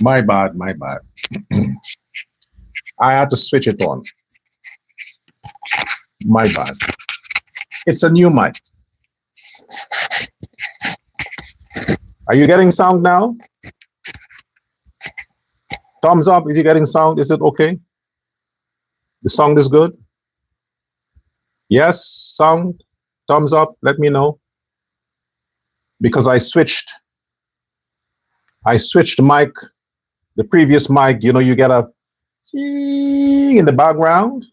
My bad, my bad. I had to switch it on. My bad. It's a new mic. Are you getting sound now? Thumbs up. Is you getting sound? Is it okay? The sound is good? Yes, sound. Thumbs up. Let me know. Because I switched mic. The previous mic, you get a in the background.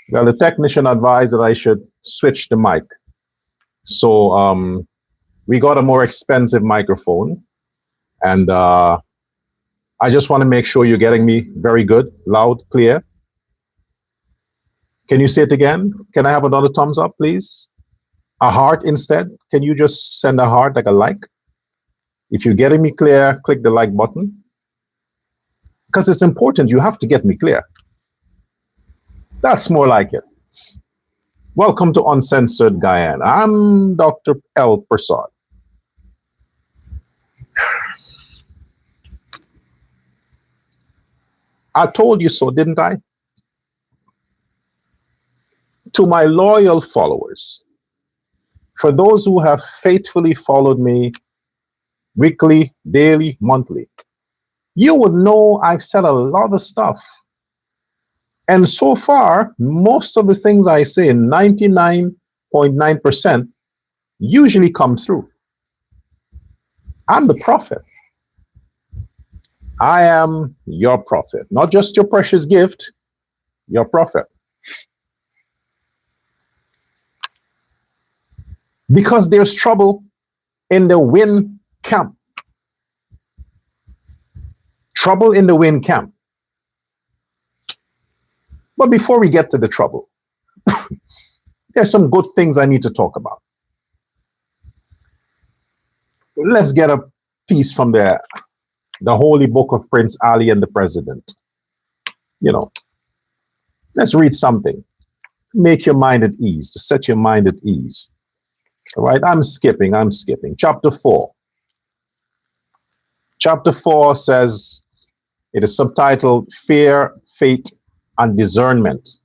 Well, the technician advised that I should switch the mic. So we got a more expensive microphone, and I just want to make sure you're getting me very good, loud, clear. Can you say it again? Can I have another thumbs up, please? A heart instead. Can you just send a heart, like a like? If you're getting me clear, click the like button. Because it's important, you have to get me clear. That's more like it. Welcome to Uncensored Guyana. I'm Dr. L. Prasad. I told you so, didn't I? To my loyal followers, for those who have faithfully followed me weekly, daily, monthly, you would know I've said a lot of stuff. And so far, most of the things I say, 99.9%, usually come through. I'm the prophet. I am your prophet, not just your precious gift, your prophet. Because there's trouble in the win camp. Trouble in the win camp. But before we get to the trouble, there's some good things I need to talk about. Let's get a piece from the holy book of Prince Ali and the President. Let's read something. Make your mind at ease, to set your mind at ease. All right, I'm skipping. Chapter 4. Chapter 4 says, it is subtitled Fear, Fate, and Discernment.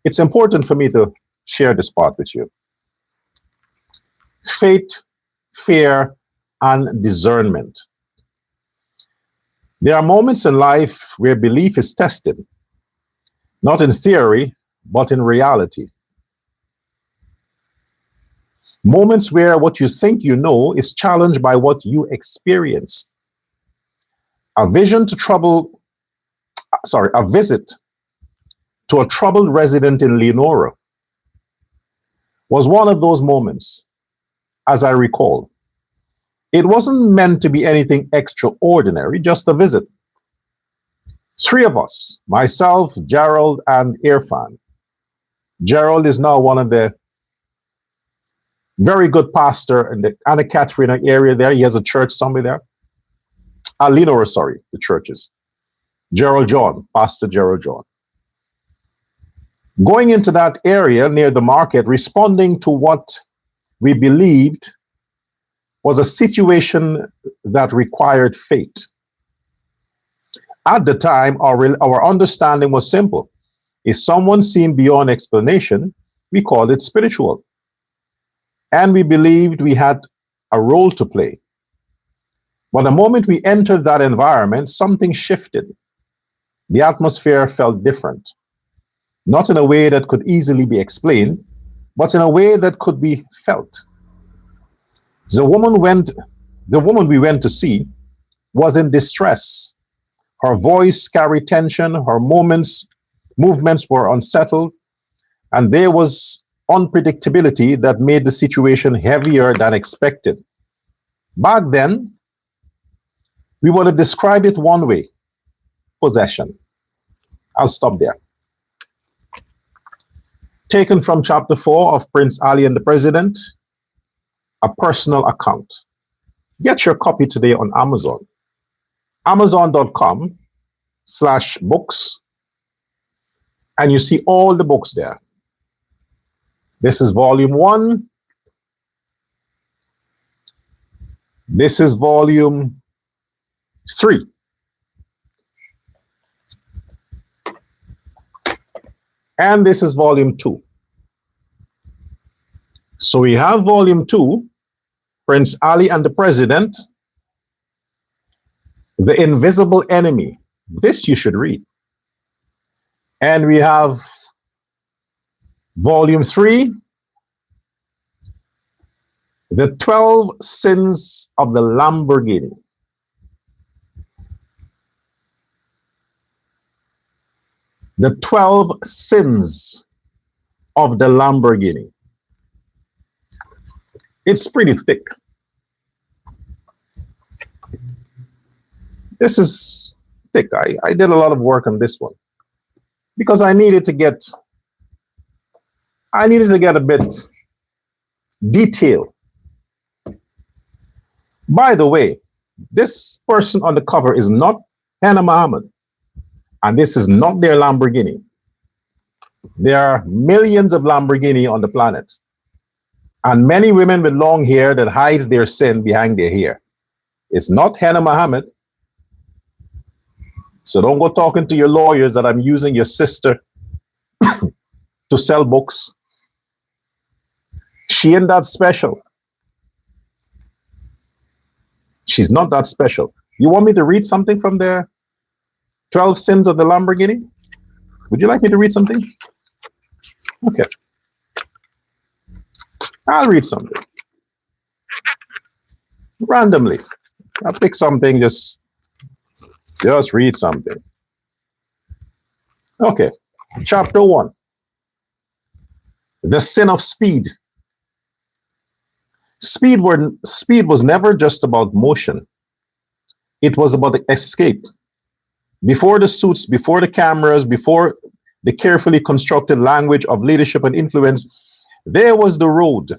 It's important for me to share this part with you. Fate, fear, and discernment. There are moments in life where belief is tested, not in theory, but in reality. Moments where what you think you know is challenged by what you experience. A visit to a troubled resident in Leonora was one of those moments, as I recall. It wasn't meant to be anything extraordinary, just a visit. 3 of us, myself, Gerald, and Irfan. Gerald is now one of the very good pastor in the Anna Catherine area there. He has a church somewhere there. Leonora, the churches. Gerald John, Pastor Gerald John. Going into that area near the market, responding to what we believed was a situation that required faith. At the time, our understanding was simple. If someone seemed beyond explanation, we called it spiritual. And we believed we had a role to play. But the moment we entered that environment, something shifted. The atmosphere felt different. Not in a way that could easily be explained, but in a way that could be felt. The woman we went to see was in distress. Her voice carried tension, her movements were unsettled, and there was unpredictability that made the situation heavier than expected. Back then, we would have described it one way: possession. I'll stop there. Taken from chapter 4 of Prince Ali and the President, a personal account. Get your copy today on Amazon. Amazon.com/books. And you see all the books there. This is volume 1. This is volume 3. And this is volume 2. So we have volume 2, Prince Ali and the President, The Invisible Enemy. This you should read. And we have volume 3, The 12 Sins of the Lamborghini. The 12 Sins of the Lamborghini. It's pretty thick. This is thick. I did a lot of work on this one because I needed to get a bit detail. By the way, this person on the cover is not Hannah Muhammad, and this is not their Lamborghini. There are millions of Lamborghini on the planet, and many women with long hair that hides their sin behind their hair. It's not Hannah Muhammad. So don't go talking to your lawyers that I'm using your sister to sell books. She ain't that special. She's not that special. You want me to read something from the 12 Sins of the Lamborghini? Would you like me to read something? Okay. I'll read something. Randomly. I'll pick something, just read something. Okay. Chapter 1. The sin of speed. Speed was never just about motion. It was about the escape. Before the suits, before the cameras, before the carefully constructed language of leadership and influence, there was the road.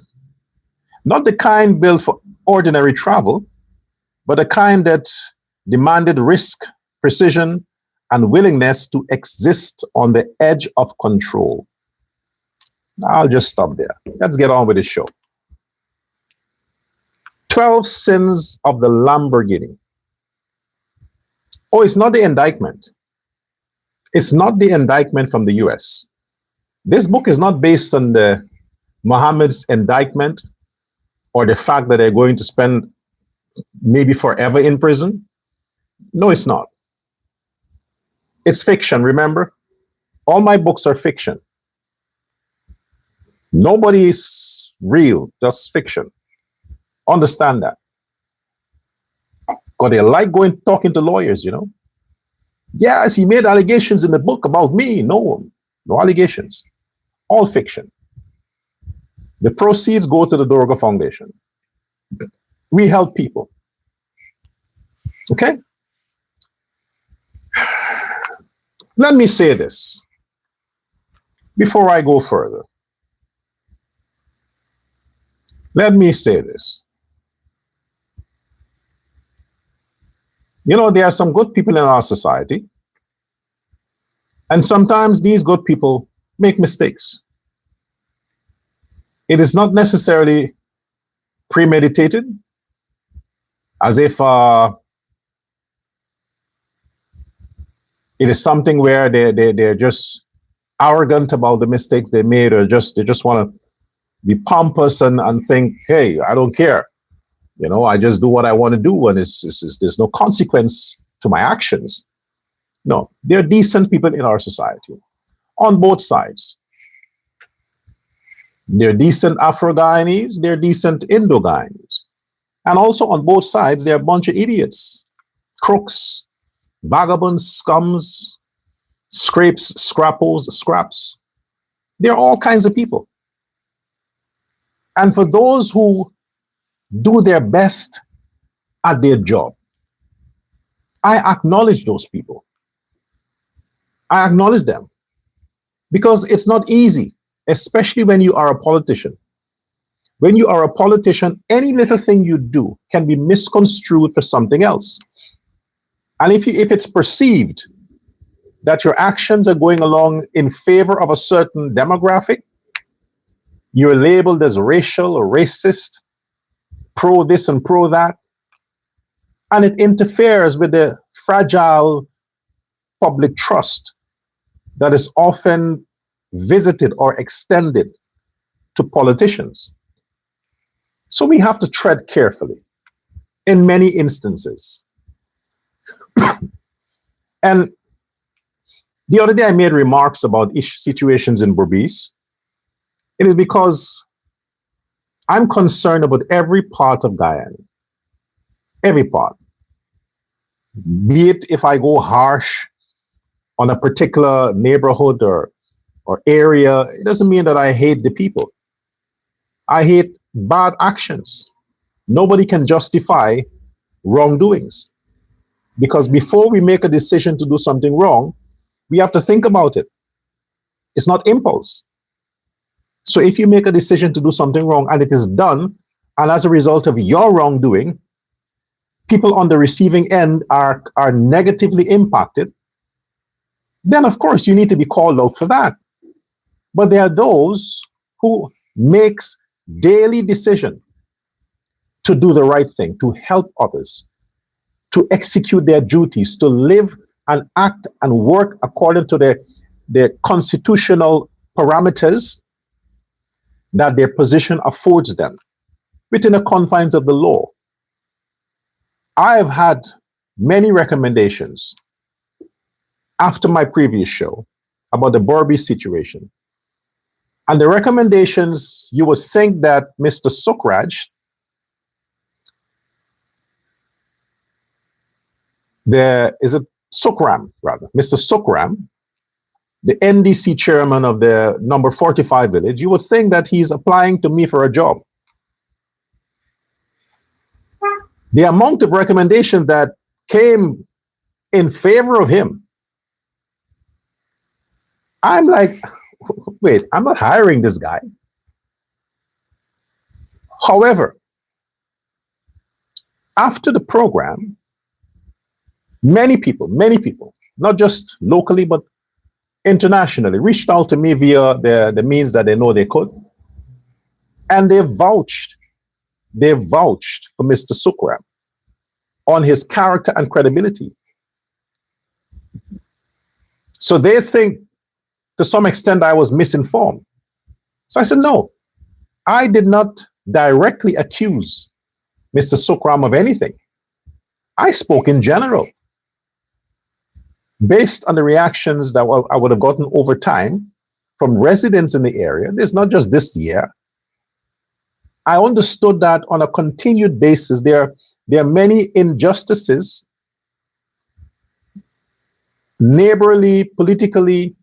Not the kind built for ordinary travel, but the kind that demanded risk, precision, and willingness to exist on the edge of control. I'll just stop there. Let's get on with the show. 12 Sins of the Lamborghini. Oh, it's not the indictment. It's not the indictment from the US. This book is not based on the Muhammad's indictment or the fact that they're going to spend maybe forever in prison. No, it's not. It's fiction, remember? All my books are fiction. Nobody is real, just fiction. Understand that. Because they like talking to lawyers, you know. Yes, he made allegations in the book about me. No allegations. All fiction. The proceeds go to the Dorga Foundation. We help people. Okay? Let me say this before I go further. Let me say this. You know, there are some good people in our society, and sometimes these good people make mistakes. It is not necessarily premeditated, as if it is something where they're just arrogant about the mistakes they made, or they just want to be pompous and think, hey, I don't care. You know, I just do what I want to do, and there's no consequence to my actions. No, they're decent people in our society, on both sides. They're decent Afro-Guyanese, they're decent Indo-Guyanese. And also on both sides, they're a bunch of idiots, crooks, vagabonds, scums, scrapes, scrappos, scraps. They're all kinds of people. And for those who do their best at their job, I acknowledge those people. I acknowledge them because it's not easy, especially when you are a politician. When you are a politician, any little thing you do can be misconstrued for something else. And if it's perceived that your actions are going along in favor of a certain demographic, you're labeled as racial or racist, pro this and pro that. And it interferes with the fragile public trust that is often visited or extended to politicians. So we have to tread carefully in many instances. And the other day I made remarks about situations in Berbice. It is because I'm concerned about every part of Guyana, every part. Be it if I go harsh on a particular neighborhood or area, it doesn't mean that I hate the people. I hate bad actions. Nobody can justify wrongdoings. Because before we make a decision to do something wrong, we have to think about it. It's not impulse. So if you make a decision to do something wrong and it is done, and as a result of your wrongdoing, people on the receiving end are negatively impacted, then of course you need to be called out for that. But there are those who makes daily decision to do the right thing, to help others, to execute their duties, to live and act and work according to their constitutional parameters that their position affords them within the confines of the law. I have had many recommendations after my previous show about the Berbice situation. And the recommendations, you would think that Mr. Sukraj, Sukram, rather, Mr. Sukram, the NDC chairman of the number 45 village, you would think that he's applying to me for a job. The amount of recommendations that came in favor of him, I'm like, wait, I'm not hiring this guy. However, after the program, many people, not just locally, but internationally, reached out to me via the means that they know they could. And they vouched for Mr. Sukram on his character and credibility. So they think to some extent I was misinformed. So I said, no, I did not directly accuse Mr. Sukram of anything. I spoke in general, based on the reactions that I would have gotten over time from residents in the area. There's not just this year. I understood that on a continued basis, there are many injustices, neighborly, politically,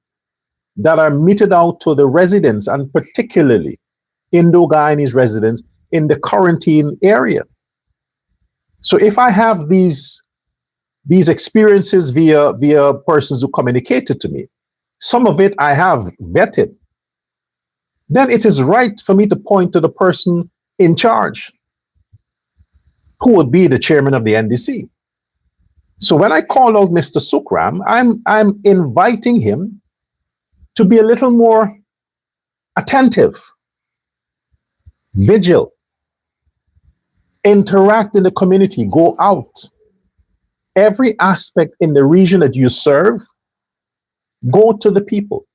that are meted out to the residents, and particularly Indo-Guyanese residents in the quarantine area. So if I have these experiences via persons who communicated to me, some of it I have vetted, then it is right for me to point to the person in charge, who would be the chairman of the NDC. So when I call out Mr. Sukram, I'm inviting him to be a little more attentive, vigilant, interact in the community, go out. Every aspect in the region that you serve, go to the people,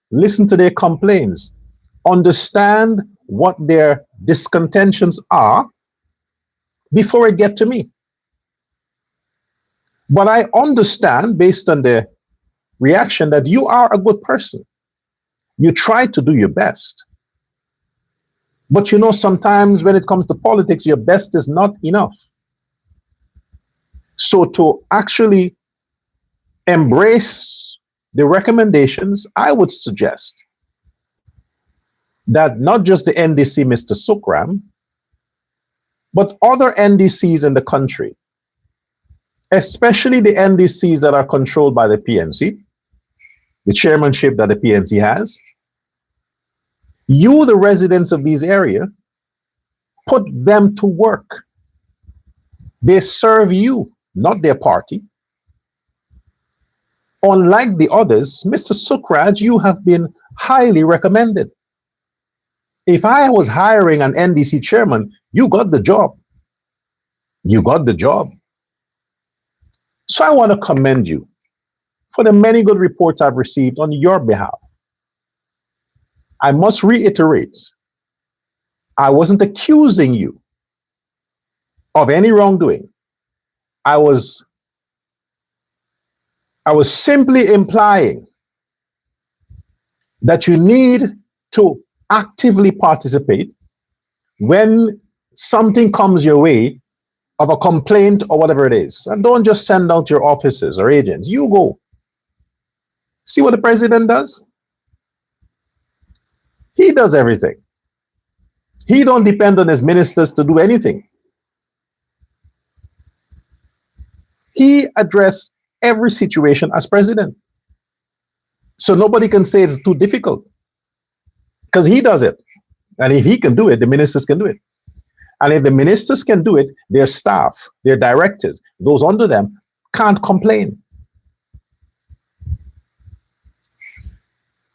listen to their complaints, understand what their discontentions are before it get to me. But I understand, based on the reaction, that you are a good person. You try to do your best. But you know, sometimes when it comes to politics, your best is not enough. So to actually embrace the recommendations, I would suggest that not just the NDC, Mr. Sukram, but other NDCs in the country, especially the NDCs that are controlled by the PNC, the chairmanship that the PNC has, you, the residents of these areas, put them to work. They serve you, not their party. Unlike the others, Mr. Sukraj, you have been highly recommended. If I was hiring an NDC chairman, you got the job. You got the job. So I want to commend you for the many good reports I've received on your behalf. I must reiterate, I wasn't accusing you of any wrongdoing. I was simply implying that you need to actively participate when something comes your way of a complaint or whatever it is. And don't just send out your officers or agents. You go. See what the president does? He does everything. He don't depend on his ministers to do anything. He addressed every situation as president. So nobody can say it's too difficult because he does it. And if he can do it, the ministers can do it. And if the ministers can do it, their staff, their directors, those under them can't complain.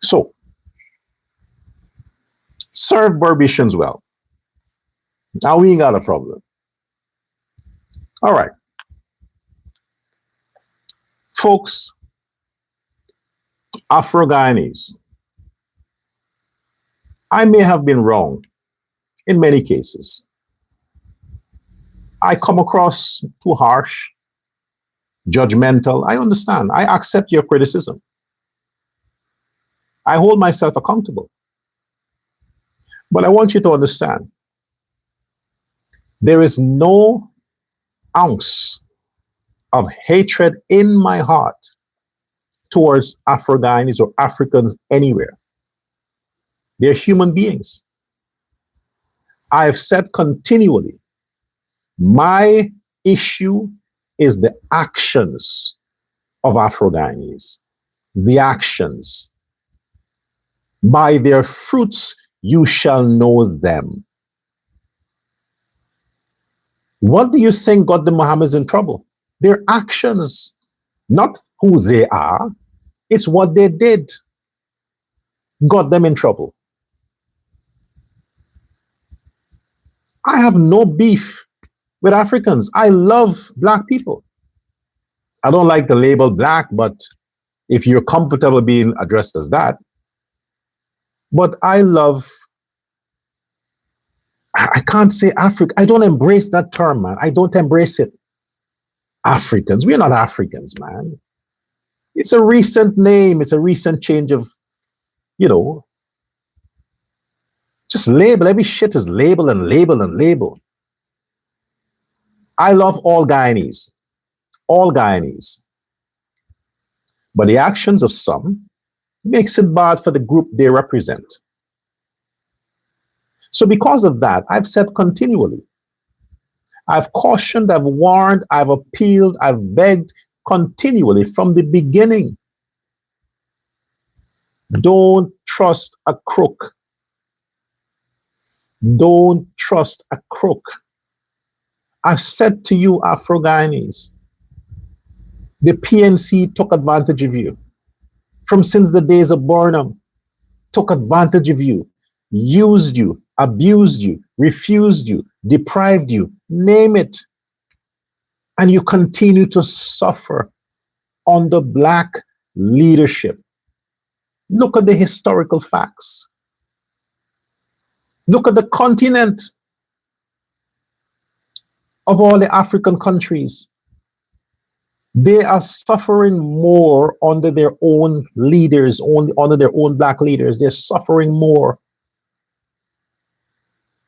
So, serve Burbicians well. Now we ain't got a problem. All right. Folks, Afro-Guyanese, I may have been wrong in many cases. I come across too harsh, judgmental. I understand. I accept your criticism. I hold myself accountable. But I want you to understand, there is no ounce of hatred in my heart towards Afro-Guyanese or Africans anywhere. They're human beings. I have said continually, my issue is the actions of Afro-Guyanese. The actions. By their fruits you shall know them. What do you think got the Mohammedans in trouble? Their actions, not who they are. It's what they did got them in trouble. I have no beef with Africans. I love black people. I don't like the label black, but if you're comfortable being addressed as that. But I can't say Africa. I don't embrace that term, man. I don't embrace it. Africans. We're not Africans, man. It's a recent name. It's a recent change of, just label. Every shit is label and label and label. I love all Guyanese. All Guyanese. But the actions of some makes it bad for the group they represent. So because of that, I've said continually, I've cautioned, I've warned, I've appealed, I've begged continually from the beginning. Don't trust a crook. Don't trust a crook. I've said to you, Afro-Guyanese, the PNC took advantage of you. From since the days of Burnham, took advantage of you, used you, abused you, refused you, deprived you, name it. And you continue to suffer under black leadership. Look at the historical facts. Look at the continent of all the African countries. They are suffering more under their own leaders, under their own black leaders. They're suffering more.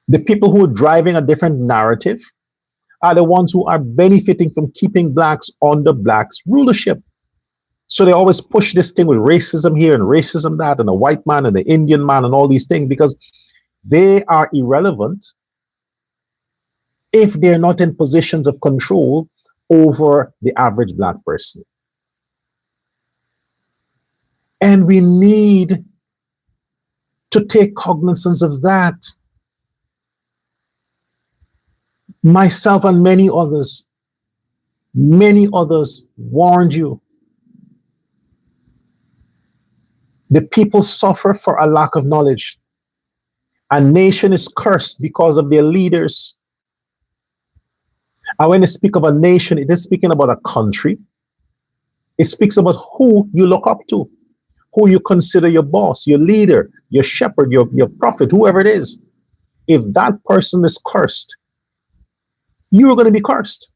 The people who are driving a different narrative are the ones who are benefiting from keeping blacks under blacks' rulership. So they always push this thing with racism here and racism that, and the white man and the Indian man and all these things, because they are irrelevant if they're not in positions of control over the average black person. And we need to take cognizance of that. Myself and many others warned you. The people suffer for a lack of knowledge. A nation is cursed because of their leaders. And when they speak of a nation, it is speaking about a country. It speaks about who you look up to, who you consider your boss, your leader, your shepherd, your prophet, whoever it is. If that person is cursed, you are going to be cursed.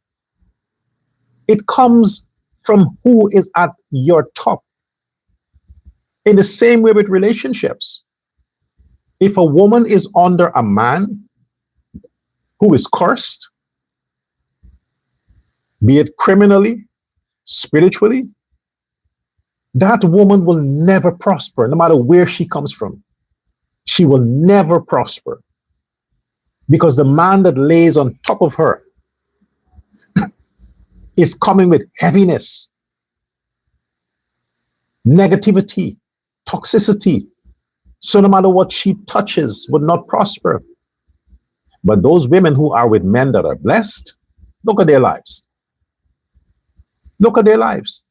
It comes from who is at your top. In the same way with relationships. If a woman is under a man who is cursed, be it criminally, spiritually, that woman will never prosper, no matter where she comes from. She will never prosper. Because the man that lays on top of her is coming with heaviness, negativity, toxicity. So no matter what she touches would not prosper. But those women who are with men that are blessed, look at their lives. Look at their lives.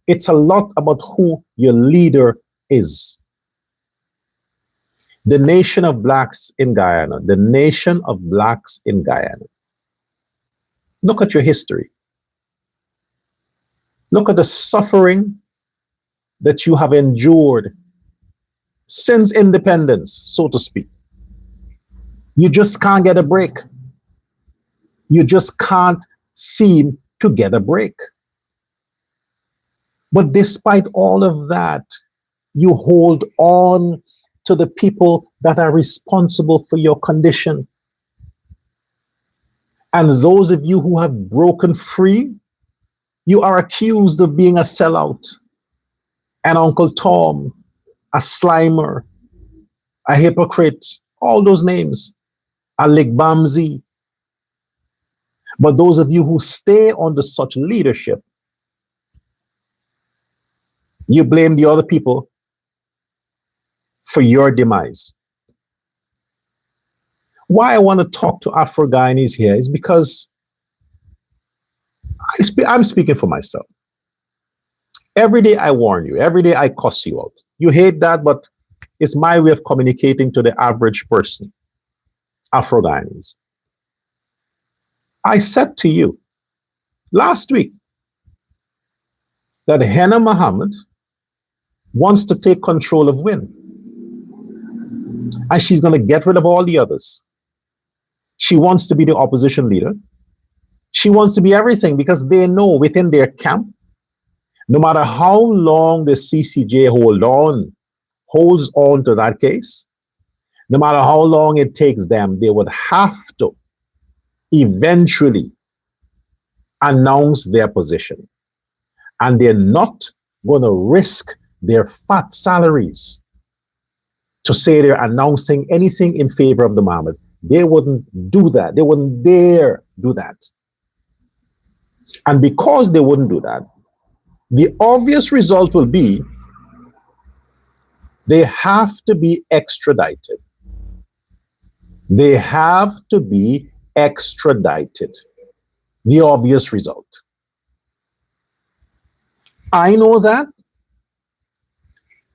It's a lot about who your leader is. The nation of blacks in Guyana, the nation of blacks in Guyana. Look at your history. Look at the suffering that you have endured since independence, so to speak. You just can't get a break. You just can't seem to get a break. But despite all of that, you hold on to the people that are responsible for your condition. And those of you who have broken free, you are accused of being a sellout, an Uncle Tom, a slimer, a hypocrite, all those names, a Ligbamzi. But those of you who stay under such leadership, you blame the other people for your demise. Why I want to talk to Afro-Guyanese here is because I'm speaking for myself. Every day I warn you, every day I cuss you out. You hate that, but it's my way of communicating to the average person, Afro-Guyanese. I said to you last week that Henna Mohammed wants to take control of WIN. And she's going to get rid of all the others. She wants to be the opposition leader. She wants to be everything because they know within their camp, no matter how long the CCJ holds on to that case, no matter how long it takes them, they would have to eventually announce their position. And they're not going to risk their fat salaries to say they're announcing anything in favor of the Mohammeds. They wouldn't do that. They wouldn't dare do that. And because they wouldn't do that, the obvious result will be they have to be extradited. They have to be extradited. The obvious result. I know that.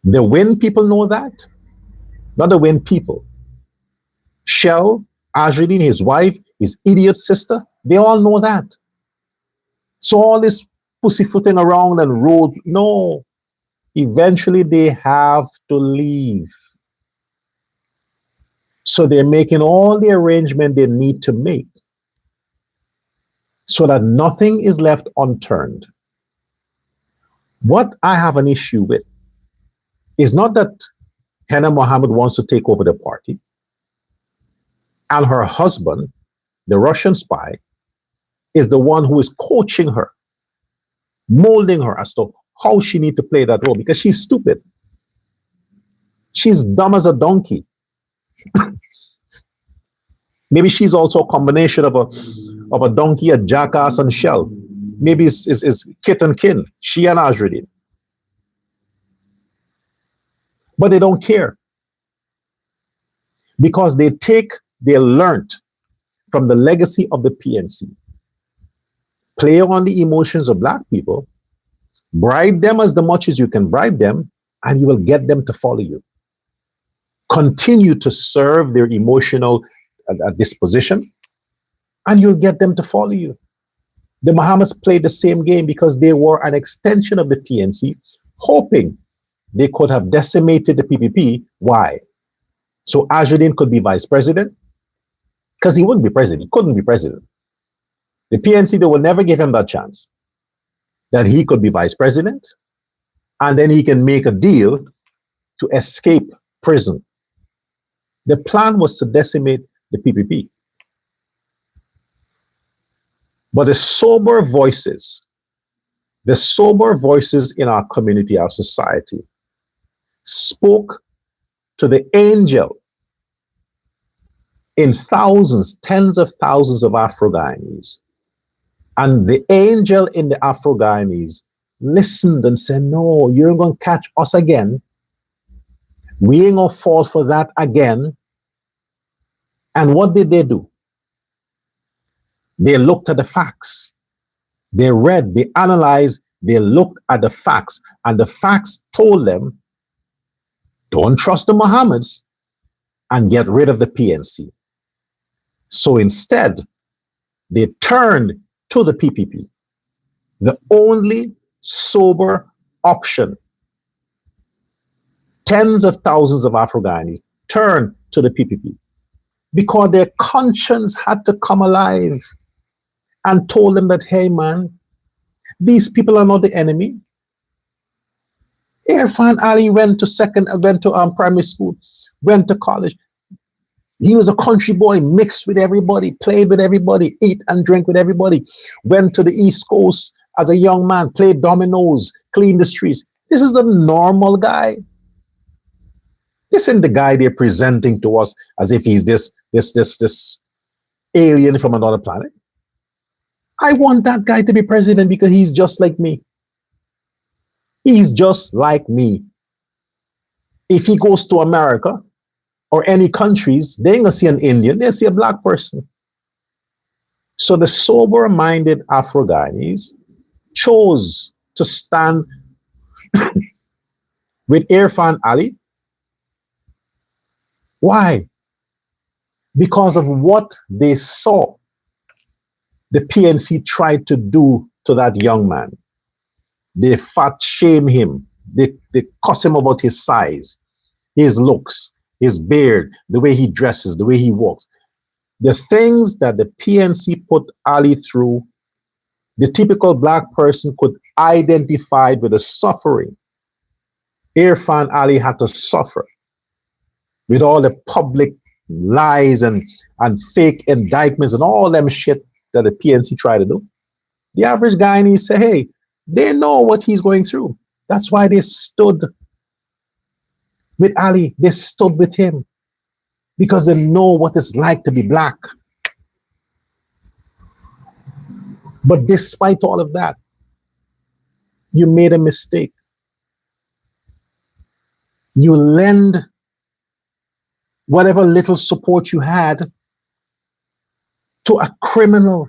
The WIN people know that. Not the WIN people. Shell, Ajridin, his wife, his idiot sister, they all know that. So all this pussyfooting around and road, no. Eventually they have to leave. So they're making all the arrangement they need to make so that nothing is left unturned. What I have an issue with is not that Henna Mohammed wants to take over the party and her husband, the Russian spy, is the one who is coaching her, molding her as to how she needs to play that role because she's stupid. She's dumb as a donkey. Maybe she's also a combination of a donkey, a jackass, and Shell. Maybe it's kit and kin, she and Ajridin. But they don't care. Because they learned from the legacy of the PNC. Play on the emotions of black people, bribe them as much as you can bribe them, and you will get them to follow you. Continue to serve their emotional disposition, and you'll get them to follow you. The Mohammeds played the same game because they were an extension of the PNC, hoping they could have decimated the PPP. Why? So Ajuddin could be vice president, because he wouldn't be president. He couldn't be president. The PNC, they will never give him that chance, that he could be vice president, and then he can make a deal to escape prison. The plan was to decimate the PPP. But the sober voices in our community, our society, spoke to the angel in thousands, tens of thousands of Afro-Guyanese. And the angel in the Afro-Guyanese listened and said, no, you ain't going to catch us again. We ain't going to fall for that again. And what did they do? They looked at the facts. They read, they analyzed, they looked at the facts. And the facts told them, don't trust the Mohammeds and get rid of the PNC. So instead, they turned to the PPP, the only sober option. Tens of thousands of Afro-Guyanese turned to the PPP because their conscience had to come alive and told them that, hey man, these people are not the enemy. Irfan Ali went to primary school, went to college. He was a country boy, mixed with everybody, played with everybody, ate and drank with everybody. Went to the East Coast as a young man, played dominoes, cleaned the streets. This is a normal guy. This isn't the guy they're presenting to us as if he's this alien from another planet. I want that guy to be president because he's just like me. He's just like me. If he goes to America or any countries, they ain't gonna see an Indian, they'll see a black person. So the sober-minded Afro-Guyanese chose to stand with Irfan Ali. Why? Because of what they saw the PNC tried to do to that young man. They fat shame him. They cuss him about his size, his looks, his beard, the way he dresses, the way he walks. The things that the PNC put Ali through, the typical black person could identify with the suffering Irfan Ali had to suffer with all the public lies and fake indictments and all them shit that the PNC tried to do. The average Guyanese say, hey, they know what he's going through. That's why they stood with Ali. They stood with him because they know what it's like to be black. But despite all of that, you made a mistake. You lend whatever little support you had to a criminal,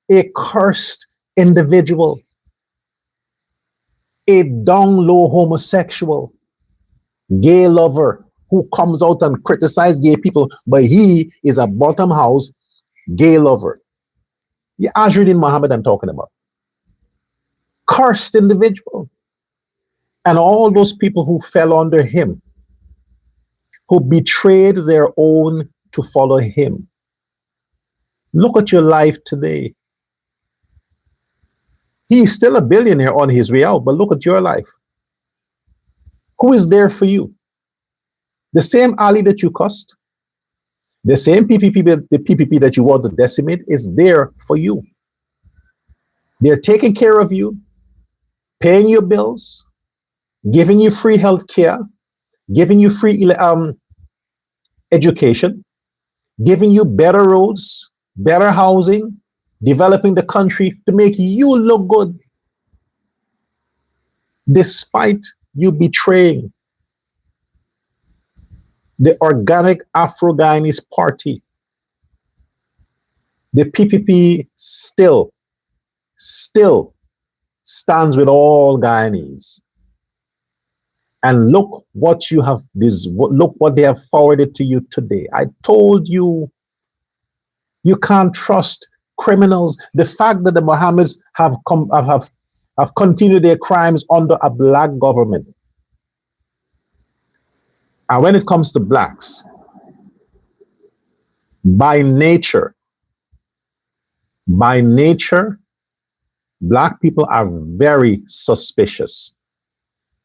a cursed individual, a down low homosexual, gay lover who comes out and criticizes gay people, but he is a bottom house gay lover. Yeah, Ajuddin Muhammad I'm talking about. Cursed individual. And all those people who fell under him, who betrayed their own to follow him. Look at your life today. He's still a billionaire on his way out, but look at your life. Who is there for you? The same Ali that you cussed, the same PPP that you want to decimate is there for you. They're taking care of you, paying your bills, giving you free health care, giving you free education, giving you better roads, better housing, developing the country to make you look good, despite you betraying the organic Afro-Guyanese party. The PPP still stands with all Guyanese. And look what you have look what they have forwarded to you today. I told you, you can't trust criminals. The fact that the Mohammeds have continued their crimes under a black government. And when it comes to blacks, by nature, black people are very suspicious.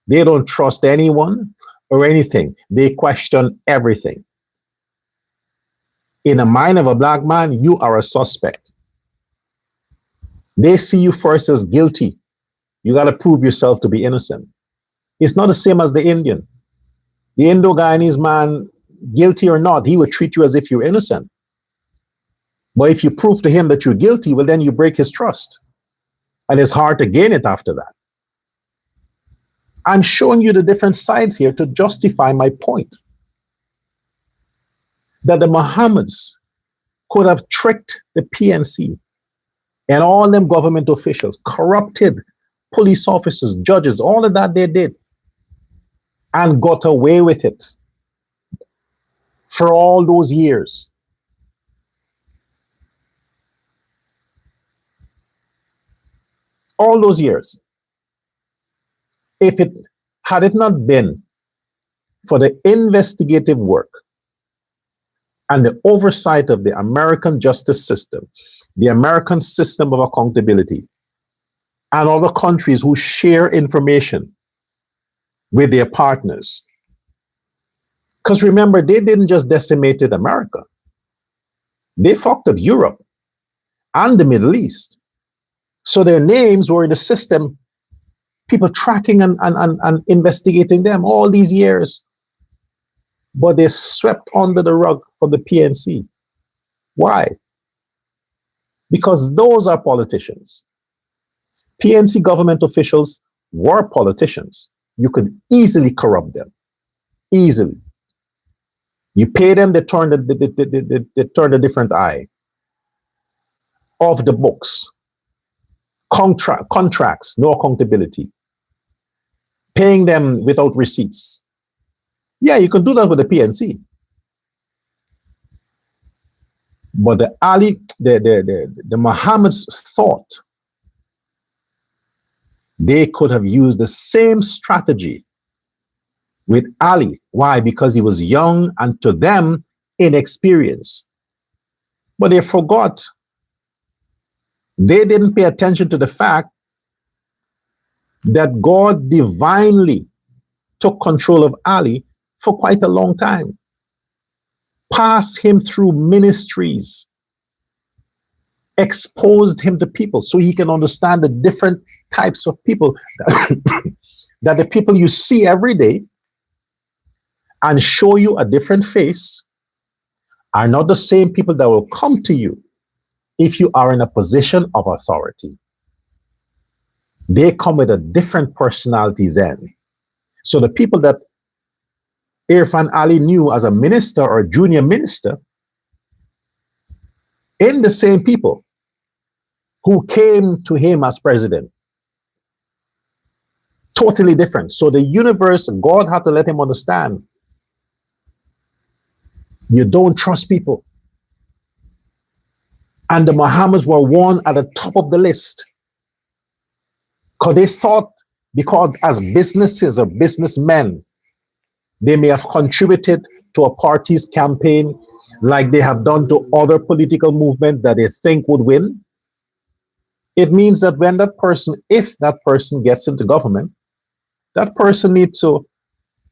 They don't trust anyone or anything. They question everything. In the mind of a black man, you are a suspect. They see you first as guilty. You got to prove yourself to be innocent. It's not the same as the Indian. The Indo-Guyanese man, guilty or not, he would treat you as if you're innocent. But if you prove to him that you're guilty, well, then you break his trust. And it's hard to gain it after that. I'm showing you the different sides here to justify my point. That the Mohammeds could have tricked the PNC and all them government officials, corrupted police officers, judges, all of that they did, and got away with it for all those years. All those years. If it had it not been for the investigative work and the oversight of the American justice system, the American system of accountability, and other countries who share information with their partners. Because remember, they didn't just decimate America. They fucked up Europe and the Middle East. So their names were in the system, people tracking and investigating them all these years. But they swept under the rug for the PNC. Why? Because those are politicians. PNC government officials were politicians. You could easily corrupt them. Easily. You pay them, they turn a different eye. Off the books. Contracts, no accountability. Paying them without receipts. Yeah, you can do that with the PNC. But the Mohammeds thought they could have used the same strategy with Ali. Why? Because he was young and to them inexperienced. But they forgot. They didn't pay attention to the fact that God divinely took control of Ali for quite a long time. Passed him through ministries, exposed him to people so he can understand the different types of people that the people you see every day and show you a different face are not the same people that will come to you if you are in a position of authority. They come with a different personality then. So the people that Irfan Ali knew as a minister or a junior minister, in the same people who came to him as president. Totally different. So the universe, God had to let him understand, you don't trust people. And the Mohammeds were one at the top of the list. Because they thought, because as businesses or businessmen, they may have contributed to a party's campaign like they have done to other political movements that they think would win. It means that when that person, if that person gets into government, that person needs to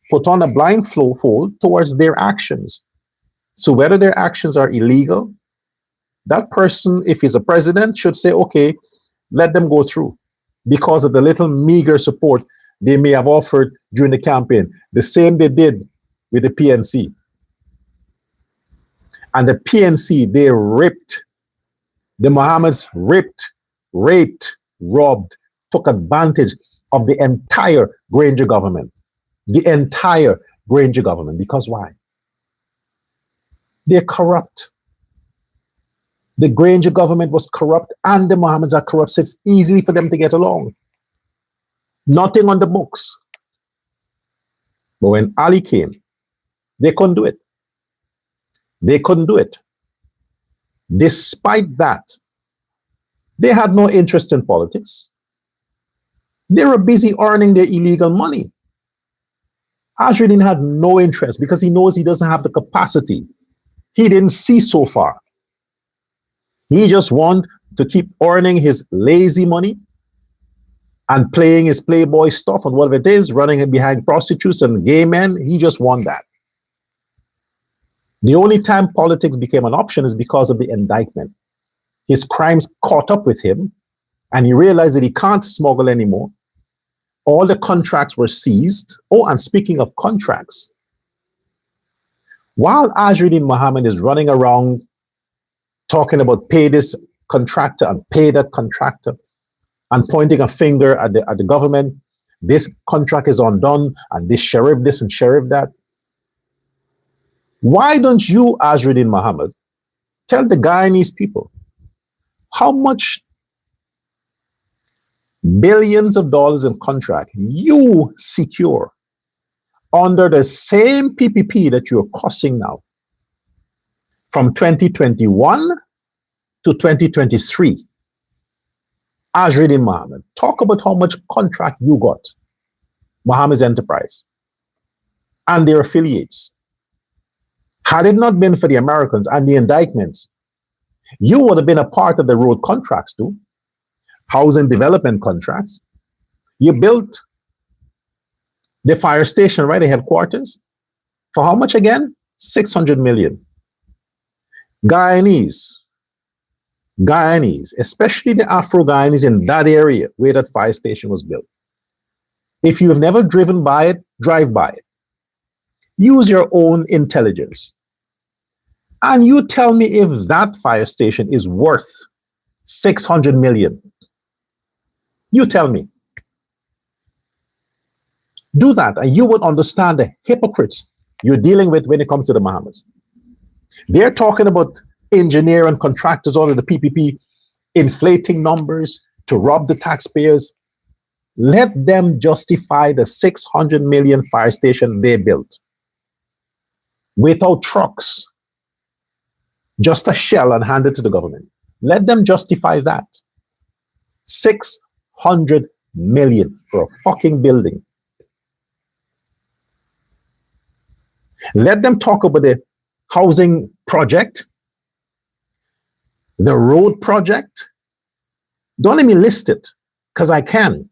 put on a blindfold towards their actions. So whether their actions are illegal, that person, if he's a president, should say, okay, let them go through because of the little meager support they may have offered during the campaign. The same they did with the PNC. And the PNC, they ripped. The Mohammeds ripped, raped, robbed, took advantage of the entire Granger government. The entire Granger government. Because why? They're corrupt. The Granger government was corrupt and the Mohammeds are corrupt, so it's easy for them to get along. Nothing on the books. But when Ali came, they couldn't do it. They couldn't do it. Despite that, They had no interest in politics. They were busy earning their illegal money. Azruddin had no interest because he knows he doesn't have the capacity. He didn't see so far. He just wanted to keep earning his lazy money and playing his playboy stuff and whatever it is, running behind prostitutes and gay men. He just won that. The only time politics became an option is because of the indictment. His crimes caught up with him, and he realized that he can't smuggle anymore. All the contracts were seized. Oh, and speaking of contracts, while Azruddin Mohammed is running around talking about pay this contractor and pay that contractor and pointing a finger at the government, this contract is undone, and this sheriff this and sheriff that. Why don't you, Azruddin Mohammed, tell the Guyanese people how much billions of dollars in contract you secure under the same PPP that you're cussing now from 2021 to 2023? Azruddin Mohammed, talk about how much contract you got, Mohammed's enterprise and their affiliates. Had it not been for the Americans and the indictments, you would have been a part of the road contracts too, housing development contracts. You built the fire station, right, the headquarters, for how much again? 600 million. Guyanese, especially the Afro-Guyanese in that area where that fire station was built. If you have never driven by it, drive by it. Use your own intelligence. And you tell me if that fire station is worth 600 million. You tell me. Do that, and you would understand the hypocrites you're dealing with when it comes to the Bahamas. They're talking about engineer and contractors under the PPP inflating numbers to rob the taxpayers. Let them justify the 600 million fire station they built without trucks, just a shell and hand it to the government. Let them justify that. 600 million for a fucking building. Let them talk about the housing project, the road project. Don't let me list it, because I can.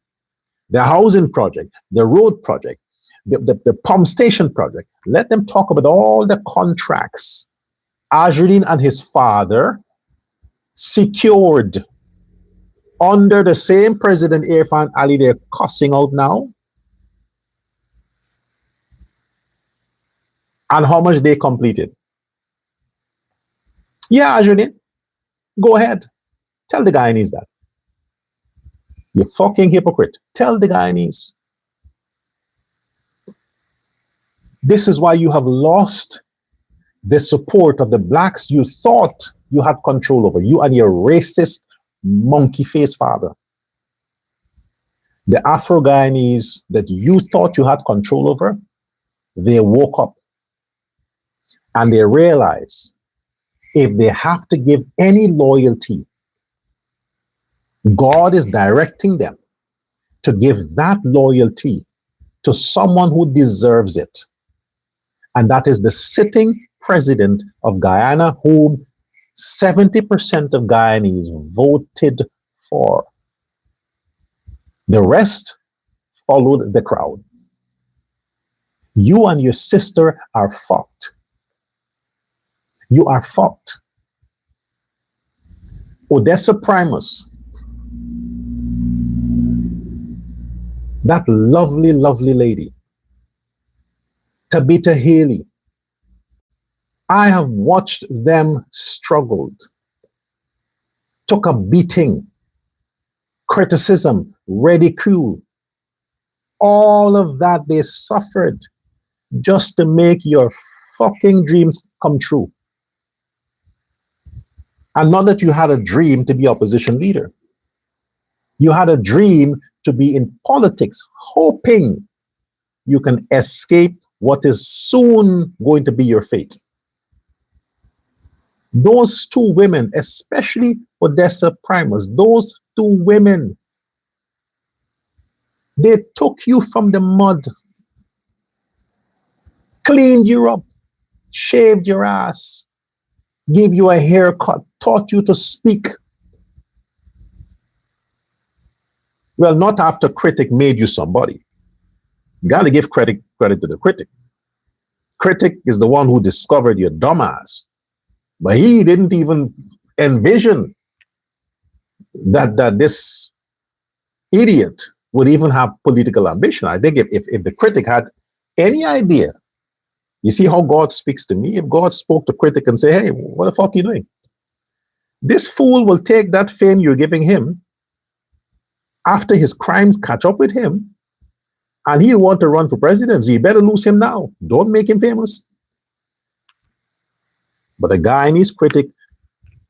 The housing project, the road project, the pump station project. Let them talk about all the contracts Azruddin and his father secured under the same President Irfan Ali they're cussing out now, and how much they completed. Yeah, Azruddin, go ahead. Tell the Guyanese that. You fucking hypocrite. Tell the Guyanese. This is why you have lost the support of the blacks you thought you had control over, you and your racist monkey-faced father. The Afro-Guyanese that you thought you had control over, they woke up and they realize if they have to give any loyalty, God is directing them to give that loyalty to someone who deserves it. And that is the sitting president of Guyana, whom 70% of Guyanese voted for. The rest followed the crowd. You and your sister are fucked. You are fucked. Odessa Primus, that lovely, lovely lady, Tabitha Haley, I have watched them struggled, took a beating, criticism, ridicule, all of that they suffered just to make your fucking dreams come true. And not that you had a dream to be opposition leader. You had a dream to be in politics, hoping you can escape what is soon going to be your fate. Those two women, especially Odessa Primus, those two women, they took you from the mud, cleaned you up, shaved your ass, gave you a haircut, taught you to speak. Well, not after critic made you somebody. You got to give credit to the critic. Critic is the one who discovered your dumbass, but he didn't even envision that this idiot would even have political ambition. I think if the critic had any idea, you see how God speaks to me? If God spoke to critic and say, hey, what the fuck are you doing? This fool will take that fame you're giving him after his crimes catch up with him, and he'll want to run for president. So you better lose him now. Don't make him famous. But a Guyanese critic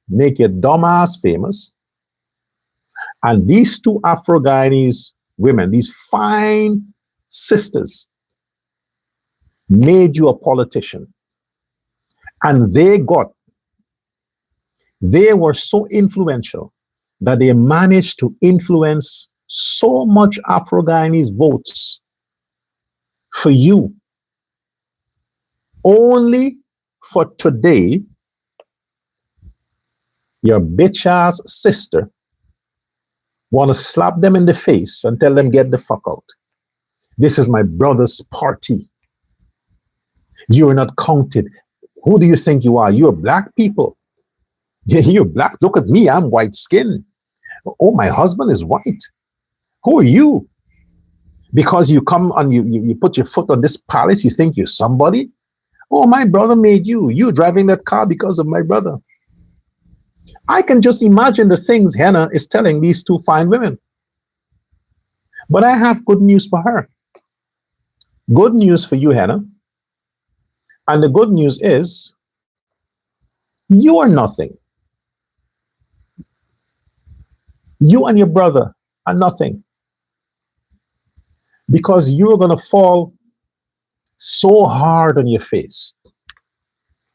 make your dumbass famous. And these two Afro-Guyanese women, these fine sisters, made you a politician. And they were so influential that they managed to influence so much Afro-Guyanese votes for you. Only for today, your bitch ass sister want to slap them in the face and tell them get the fuck out. This is my brother's party. You are not counted. Who do you think you are? You're black people. Yeah, you're black. Look at me. I'm white skinned. Oh, my husband is white. Who are you? Because you come and you put your foot on this palace, you think you're somebody? Oh, my brother made you. You're driving that car because of my brother. I can just imagine the things Hannah is telling these two fine women. But I have good news for her. Good news for you, Hannah. And the good news is, you are nothing. You and your brother are nothing. Because you're going to fall so hard on your face.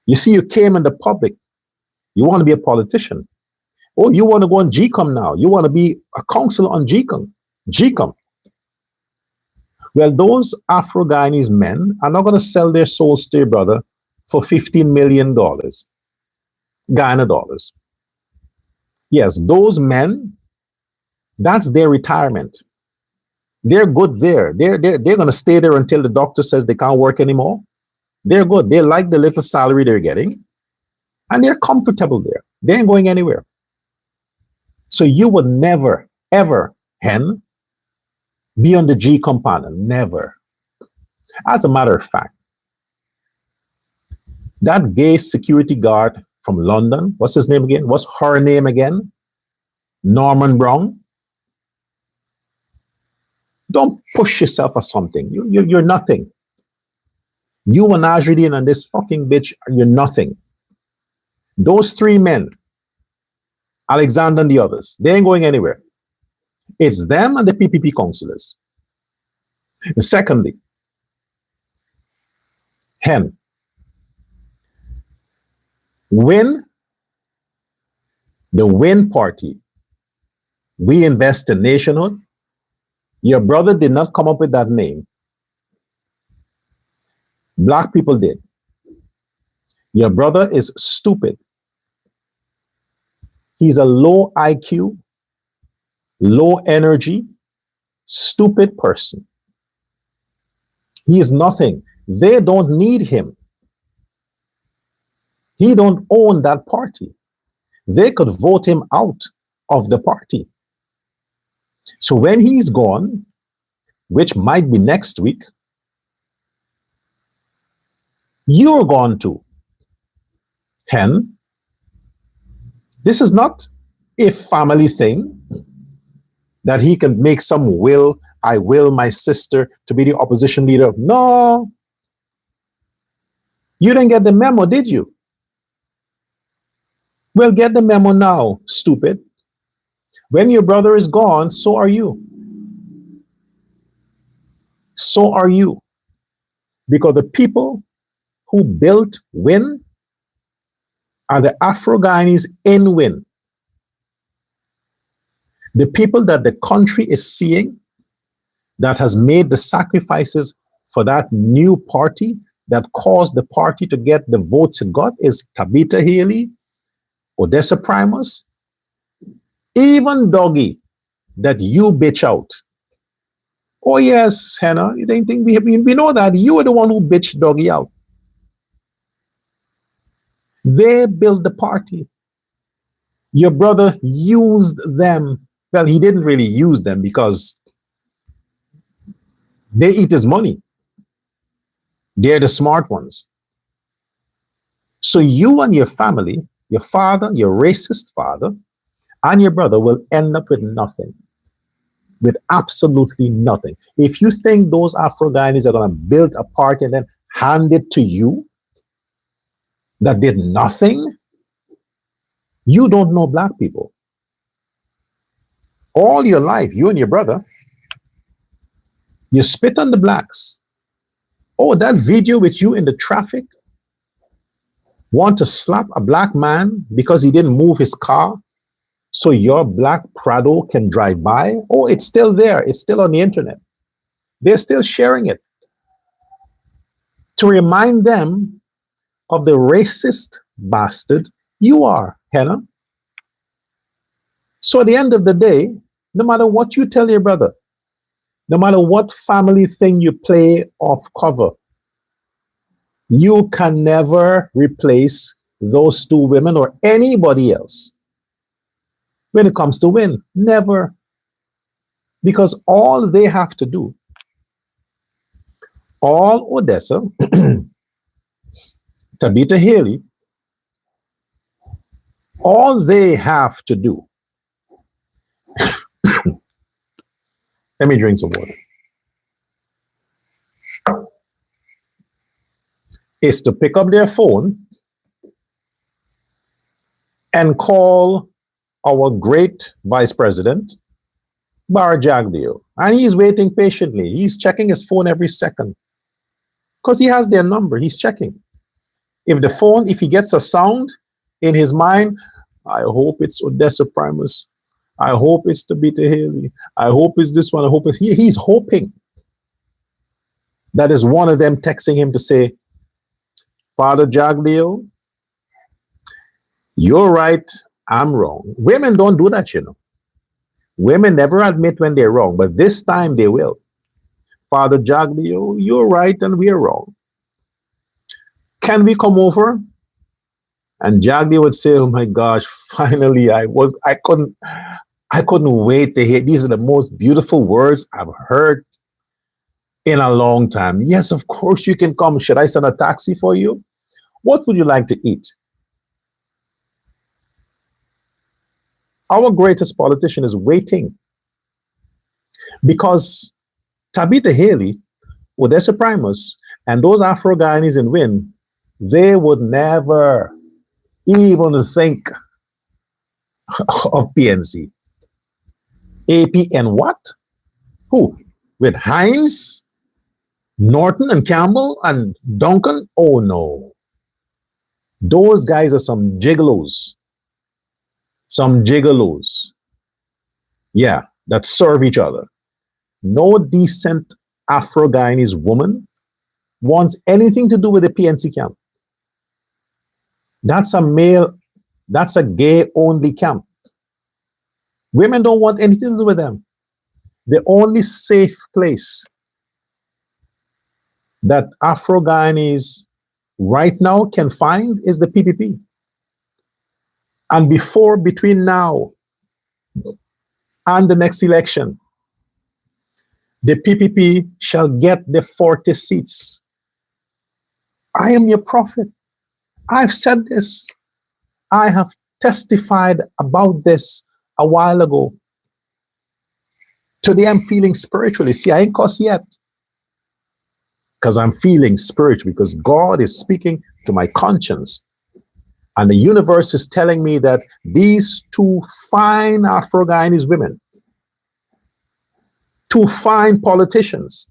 You see, you came in the public. You want to be a politician. Oh, you want to go on GCOM now. You want to be a counselor on GCOM. Well, those Afro-Guyanese men are not going to sell their souls to your brother for $15 million. Guyana dollars. Yes, those men, that's their retirement. They're good there. They're going to stay there until the doctor says they can't work anymore. They're good. They like the little salary they're getting. And they're comfortable there. They ain't going anywhere. So you would never, ever, Hen, be on the GCOM panel. Never. As a matter of fact, that gay security guard from London, what's his name again? What's her name again? Norman Brown. Don't push yourself or something. You're nothing. You and Najrideen and this fucking bitch, you're nothing. Those three men, Alexander and the others, they ain't going anywhere. It's them and the PPP councillors. Secondly, Hen, when the Win Party, We Invest in Nationhood, your brother did not come up with that name. Black people did. Your brother is stupid. He's a low IQ, low energy, stupid person. He is nothing. They don't need him. He don't own that party. They could vote him out of the party. So when he's gone, which might be next week, you're gone too. Hen, this is not a family thing that he can make some will. I will my sister to be the opposition leader. No. You didn't get the memo, did you? Well, get the memo now, stupid. When your brother is gone, so are you. So are you. Because the people who built Win are the Afro-Guyanese in Win, the people that the country is seeing that has made the sacrifices for that new party that caused the party to get the votes it got is Tabitha Haley, Odessa Primus, even Doggy that you bitch out. Oh yes, Hannah, you don't think we know that you were the one who bitched Doggy out. They built the party. Your brother used them. Well, he didn't really use them because they eat his money. They're the smart ones. So you and your family, your father, your racist father, and your brother will end up with nothing. With absolutely nothing. If you think those Afro-Guyanese are going to build a party and then hand it to you that did nothing, you don't know black people. All your life, you and your brother, you spit on the blacks. Oh, that video with you in the traffic, want to slap a black man because he didn't move his car so your black Prado can drive by. Oh, it's still there. It's still on the internet. They're still sharing it to remind them of the racist bastard you are, Hannah. So at the end of the day, no matter what you tell your brother, no matter what family thing you play off cover, you can never replace those two women or anybody else when it comes to Win. Never. Because all they have to do, all Odessa, Tabitha Haley, all they have to do, let me drink some water, is to pick up their phone and call our great vice president, Bar Jagdeo. And he's waiting patiently. He's checking his phone every second because he has their number. He's checking. If he gets a sound in his mind, I hope it's Odessa Primus. I hope it's Tabitha Haley. I hope it's this one. I hope he's hoping that is one of them texting him to say, Father Jaglio, you're right, I'm wrong. Women don't do that, you know. Women never admit when they're wrong, but this time they will. Father Jaglio, you're right and we're wrong. Can we come over? And Jaglio would say, oh my gosh, finally I couldn't wait to hear. These are the most beautiful words I've heard in a long time. Yes, of course you can come. Should I send a taxi for you? What would you like to eat? Our greatest politician is waiting because Tabitha Haley, Odessa Primus, and those Afro-Guyanese in Win, they would never even think of PNC. AP and what? Who? With Hines, Norton and Campbell and Duncan? Oh no. Those guys are some gigolos. Some gigolos. Yeah, that serve each other. No decent Afro-Guyanese woman wants anything to do with the PNC camp. That's a gay-only camp. Women don't want anything to do with them. The only safe place that Afro-Guyanese right now can find is the PPP. And between now and the next election, the PPP shall get the 40 seats. I am your prophet. I've said this. I have testified about this a while ago. Today I'm feeling spiritually. See, I ain't cussed yet. Because I'm feeling spiritual, because God is speaking to my conscience. And the universe is telling me that these two fine Afro-Guyanese women, two fine politicians,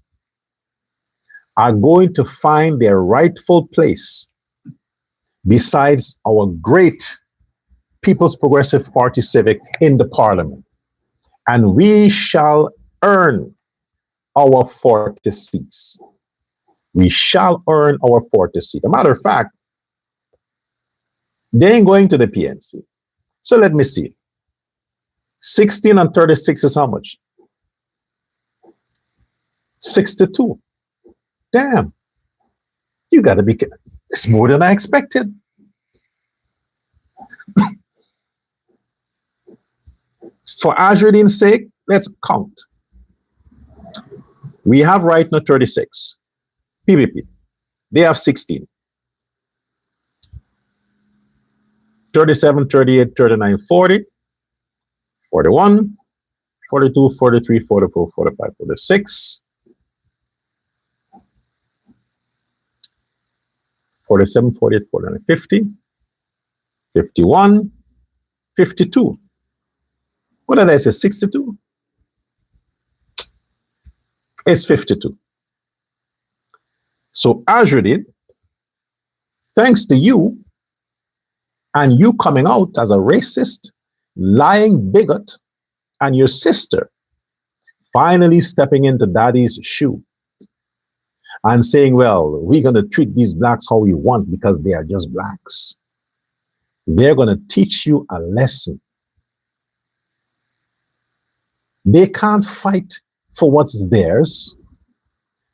are going to find their rightful place besides our great People's Progressive Party civic in the parliament. And we shall earn our 40 seats. We shall earn our 40 seats. A matter of fact, they ain't going to the PNC. So let me see. 16 and 36 is how much? 62. Damn. You got to be, it's more than I expected. For Azridine's sake, let's count. We have right now 36. PVP. They have 16. 37, 38, 39, 40. 41, 42, 43, 44, 45, 46. 47, 48, 49, 50. 51, 52. What did I say? 62? It's 52. So Azriddin, thanks to you and you coming out as a racist, lying bigot, and your sister finally stepping into daddy's shoe and saying, well, we're going to treat these blacks how we want because they are just blacks. They're going to teach you a lesson. They can't fight for what's theirs.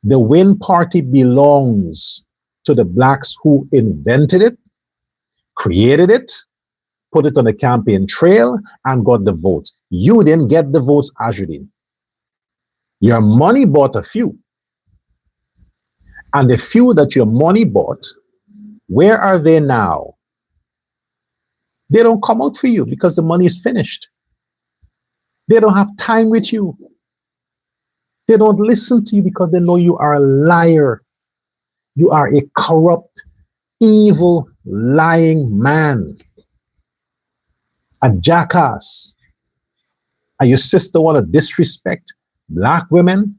The Win Party belongs to the blacks who invented it, created it, put it on the campaign trail, and got the votes. You didn't get the votes, Azriddin. Your money bought a few. And the few that your money bought, where are they now? They don't come out for you because the money is finished. They don't have time with you. They don't listen to you because they know you are a liar. You are a corrupt, evil, lying man. A jackass. And your sister want to disrespect black women?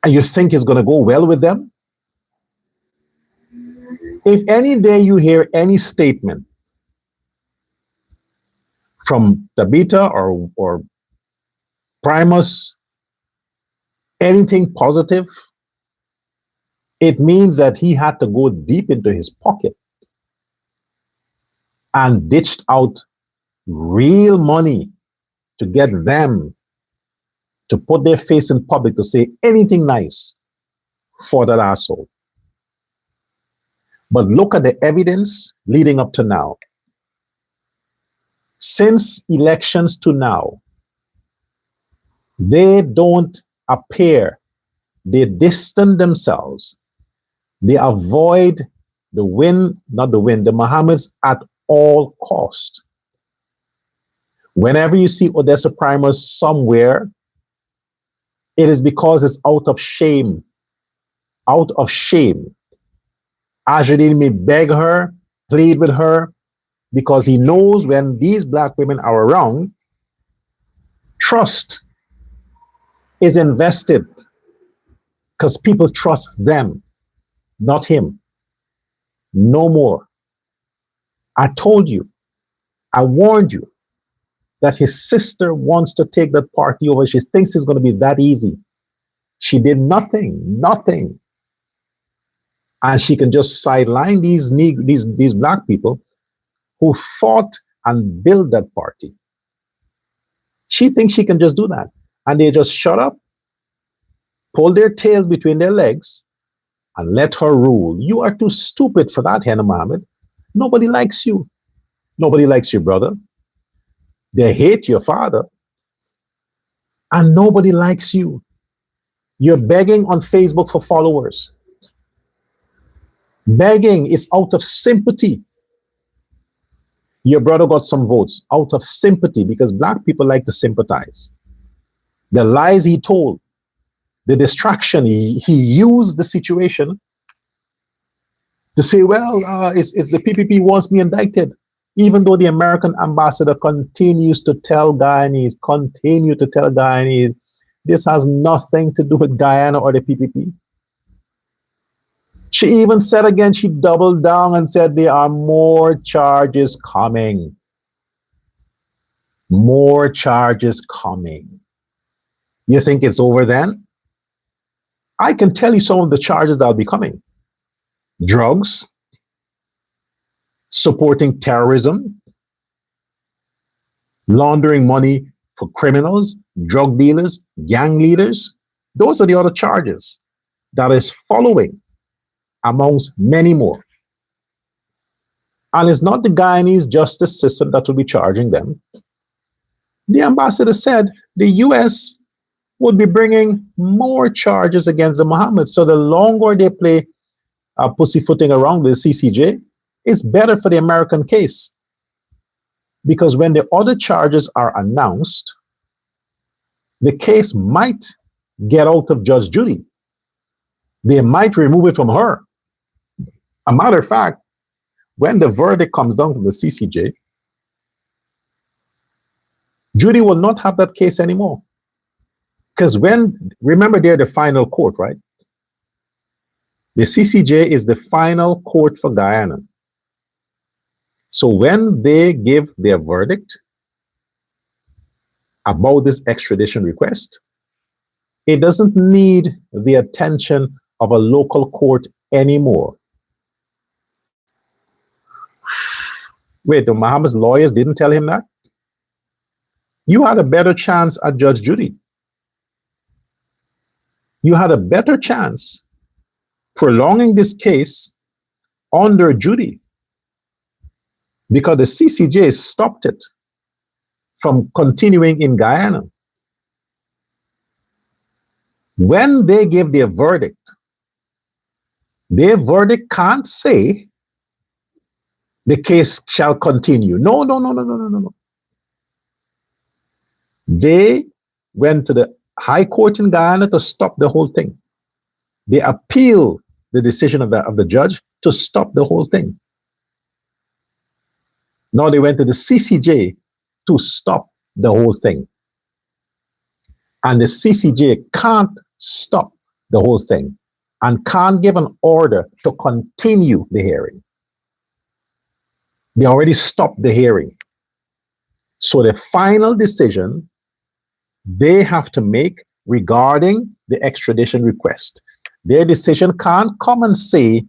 And you think it's going to go well with them? If any day you hear any statement from Tabitha or Primus, anything positive, it means that he had to go deep into his pocket and ditched out real money to get them to put their face in public to say anything nice for that asshole. But look at the evidence leading up to now. Since elections to now, they don't appear, they distance themselves, they avoid the Mohammeds at all cost. Whenever you see Odessa Primus somewhere, it is because it's out of shame. Out of shame. Azriddin may beg her, plead with her, because he knows when these black women are around, trust is invested because people trust them, not him. No more. I told you, I warned you that his sister wants to take that party over. She thinks it's going to be that easy. She did nothing. And she can just sideline these black people who fought and built that party. She thinks she can just do that. And they just shut up, pull their tails between their legs, and let her rule. You are too stupid for that, Hannah Mohammed. Nobody likes you. Nobody likes your brother. They hate your father. And nobody likes you. You're begging on Facebook for followers. Begging is out of sympathy. Your brother got some votes out of sympathy because black people like to sympathize. The lies he told, the distraction, he used the situation to say, well, it's the PPP wants me indicted. Even though the American ambassador continues to tell Guyanese, this has nothing to do with Guyana or the PPP. She even said again, she doubled down and said there are more charges coming. More charges coming. You think it's over then? I can tell you some of the charges that'll be coming. Drugs, supporting terrorism, laundering money for criminals, drug dealers, gang leaders. Those are the other charges that is following, amongst many more. And it's not the Guyanese justice system that will be charging them. The ambassador said the US would be bringing more charges against the Mohammeds. So the longer they play pussyfooting around the CCJ, it's better for the American case. Because when the other charges are announced, the case might get out of Judge Judy. They might remove it from her. A matter of fact, when the verdict comes down from the CCJ, Judy will not have that case anymore. Because remember, they're the final court, right? The CCJ is the final court for Guyana. So when they give their verdict about this extradition request, it doesn't need the attention of a local court anymore. Wait, the Mohammed's lawyers didn't tell him that? You had a better chance at Judge Judy. You had a better chance prolonging this case under Judy, because the CCJ stopped it from continuing in Guyana. When they give their verdict can't say the case shall continue. No. They went to the High Court in Guyana to stop the whole thing. They appealed the decision of the judge to stop the whole thing. Now they went to the CCJ to stop the whole thing. And the CCJ can't stop the whole thing and can't give an order to continue the hearing. They already stopped the hearing. So the final decision they have to make regarding the extradition request. Their decision can't come and say,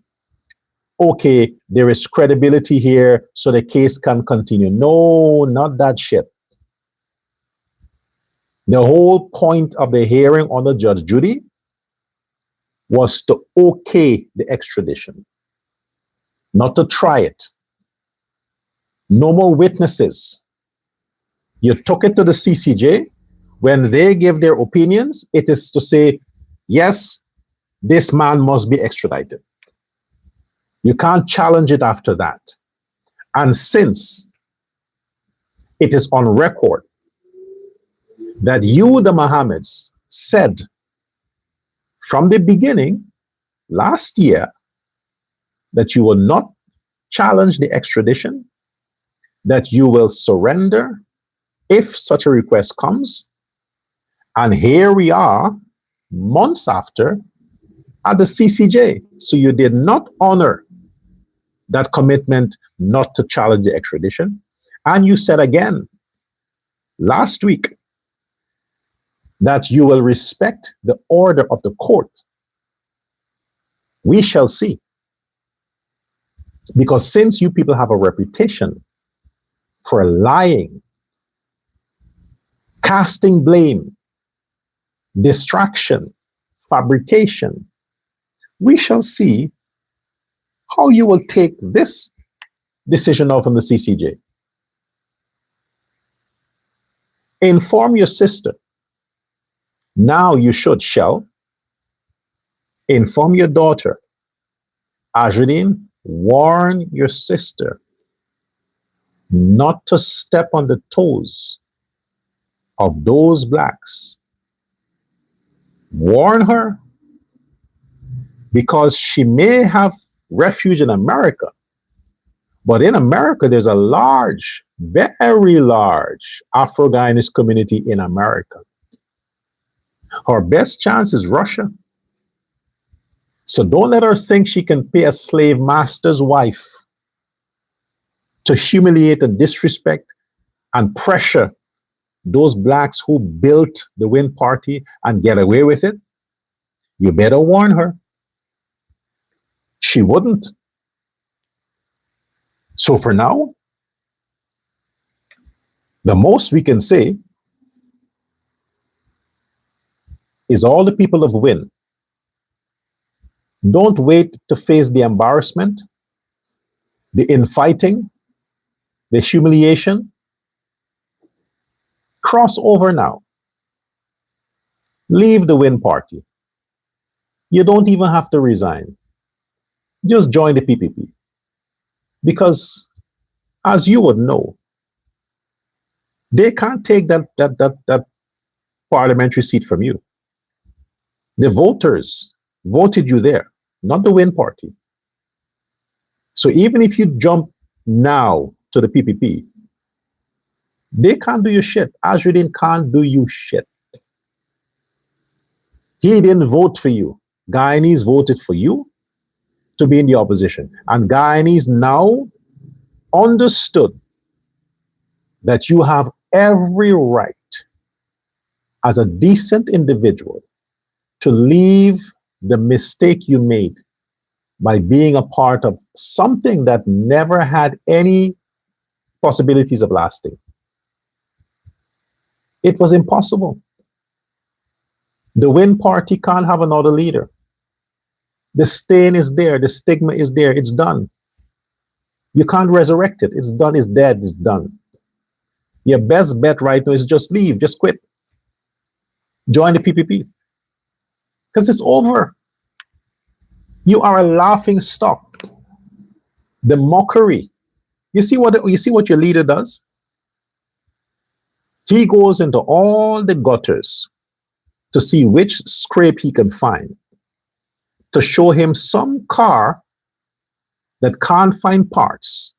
okay, there is credibility here, so the case can continue. No, not that shit. The whole point of the hearing under Judge Judy was to okay the extradition, not to try it. No more witnesses. You took it to the CCJ. When they give their opinions, it is to say, yes, this man must be extradited. You can't challenge it after that. And since it is on record that you, the Mohammeds, said from the beginning last year that you will not challenge the extradition, that you will surrender if such a request comes. And here we are, months after, at the CCJ. So you did not honor that commitment not to challenge the extradition. And you said again last week that you will respect the order of the court. We shall see. Because since you people have a reputation for lying, casting blame, distraction, fabrication, we shall see how you will take this decision out from the CCJ. Inform your sister. Now you shall inform your daughter. Ajudine, warn your sister not to step on the toes of those blacks. Warn her, because she may have refuge in America, but in America there's a large, very large Afro-Guyanese community in America. Her best chance is Russia. So don't let her think she can pay a slave master's wife to humiliate and disrespect and pressure those blacks who built the Win Party and get away with it. You better warn her. She wouldn't. So for now, the most we can say is all the people of Win, don't wait to face the embarrassment, the infighting, the humiliation. Cross over now. Leave the Win Party. You don't even have to resign. Just join the PPP. Because, as you would know, they can't take that parliamentary seat from you. The voters voted you there, not the Win Party. So even if you jump now to the PPP, they can't do you shit. Azruddin can't do you shit. He didn't vote for you. Guyanese voted for you to be in the opposition. And Guyanese now understood that you have every right as a decent individual to leave the mistake you made by being a part of something that never had any possibilities of lasting. It was impossible. The Win Party can't have another leader. The stain is there, the stigma is there, it's done. You can't resurrect it. It's done, it's dead, it's done. Your best bet right now is just leave, just quit. Join the PPP. Because it's over. You are a laughing stock. The mockery. You see what your leader does? He goes into all the gutters to see which scrape he can find to show him some car that can't find parts,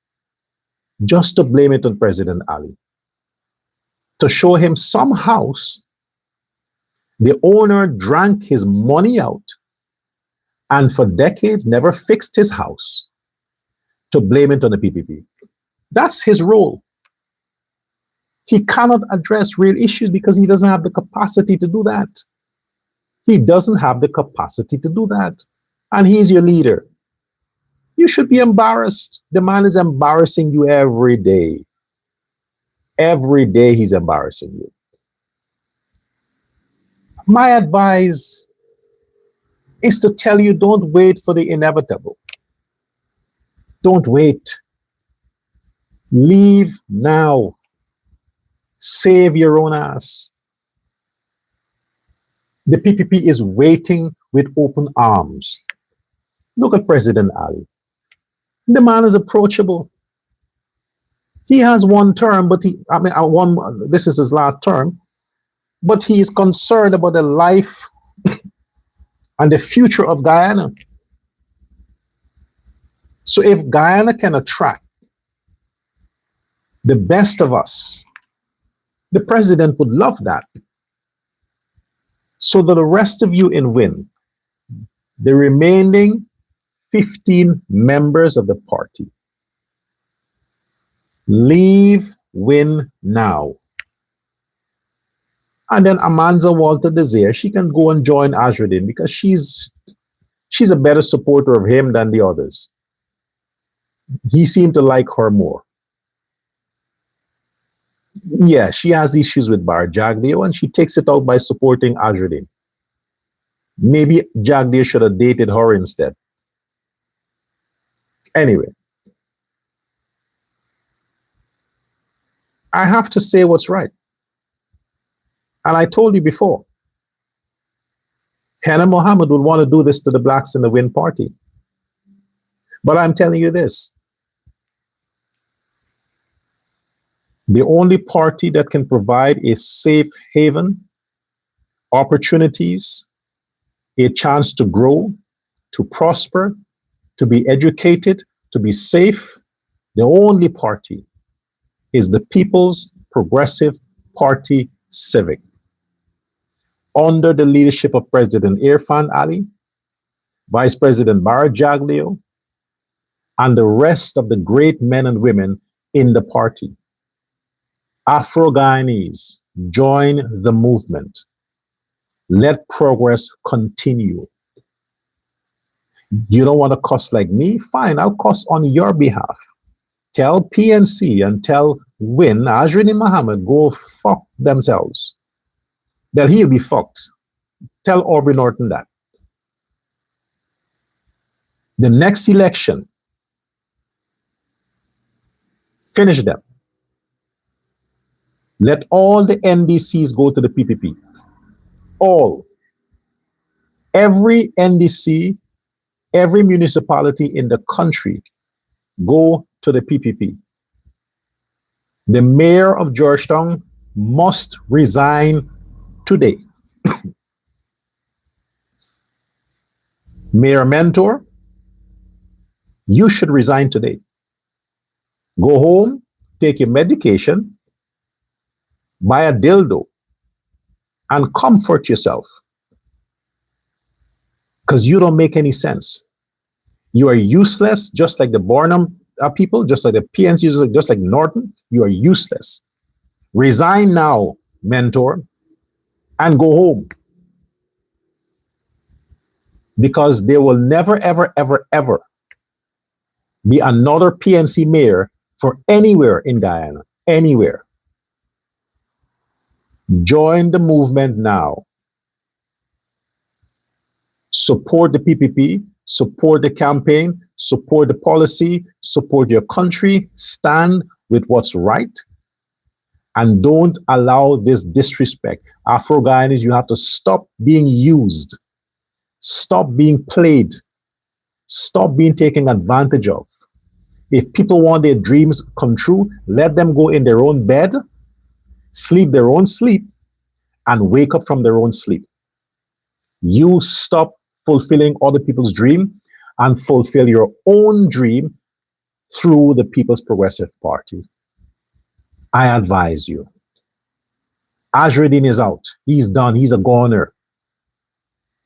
just to blame it on President Ali. To show him some house, the owner drank his money out and for decades never fixed his house, to blame it on the PPP. That's his role. He cannot address real issues because he doesn't have the capacity to do that. He doesn't have the capacity to do that. And he's your leader. You should be embarrassed. The man is embarrassing you every day. Every day he's embarrassing you. My advice is to tell you, don't wait for the inevitable. Don't wait. Leave now. Save your own ass. The PPP is waiting with open arms. Look at President Ali. The man is approachable. He has one term, but this is his last term, but he is concerned about the life and the future of Guyana. So if Guyana can attract the best of us, the president would love that. So that the rest of you in Win, the remaining 15 members of the party, leave Win now. And then Amanza Walter Desir, she can go and join Azruddin because she's a better supporter of him than the others. He seemed to like her more. Yeah, she has issues with Bar Jagdeo and she takes it out by supporting Azruddin. Maybe Jagdeo should have dated her instead. Anyway, I have to say what's right. And I told you before, Hannah Mohammed would want to do this to the blacks in the Win Party. But I'm telling you this. The only party that can provide a safe haven, opportunities, a chance to grow, to prosper, to be educated, to be safe, the only party is the People's Progressive Party Civic. Under the leadership of President Irfan Ali, Vice President Barrett Jaglio, and the rest of the great men and women in the party. Afro-Guyanese, join the movement. Let progress continue. You don't want to cuss like me? Fine, I'll cuss on your behalf. Tell PNC and tell Win, Azrin Muhammad, go fuck themselves. That he'll be fucked. Tell Aubrey Norton that. The next election, finish them. Let all the NDCs go to the PPP. All. Every NDC, every municipality in the country, go to the PPP. The mayor of Georgetown must resign today. Mayor Mentor, you should resign today. Go home, take your medication, buy a dildo, and comfort yourself. Because you don't make any sense. You are useless, just like the Bornham people, just like the PNC, just like Norton. You are useless. Resign now, Mentor, and go home. Because there will never, ever, ever, ever be another PNC mayor for anywhere in Guyana. Anywhere. Join the movement now. Support the PPP, support the campaign, support the policy, support your country, stand with what's right, and don't allow this disrespect. Afro-Guyanese, you have to stop being used. Stop being played. Stop being taken advantage of. If people want their dreams come true, let them go in their own bed, sleep their own sleep, and wake up from their own sleep. You stop fulfilling other people's dream and fulfill your own dream through the People's Progressive Party. I advise you. Azrin is out. He's done. He's a goner.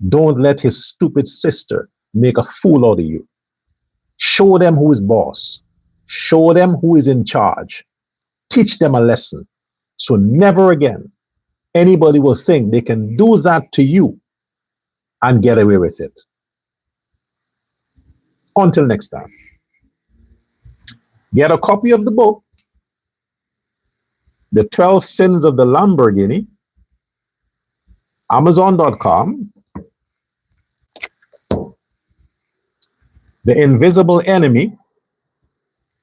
Don't let his stupid sister make a fool out of you. Show them who is boss. Show them who is in charge. Teach them a lesson. So never again anybody will think they can do that to you and get away with it. Until next time. Get a copy of the book, The 12 Sins of the Lamborghini, Amazon.com. The Invisible Enemy,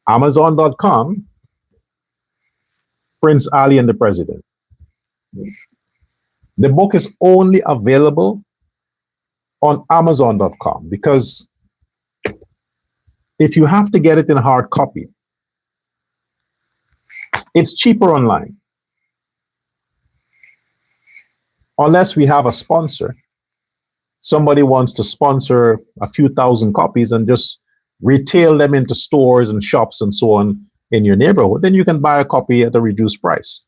Amazon.com. Prince Ali and the President. The book is only available on Amazon.com because if you have to get it in hard copy, it's cheaper online. Unless we have a sponsor. Somebody wants to sponsor a few thousand copies and just retail them into stores and shops and so on in your neighborhood, then you can buy a copy at a reduced price.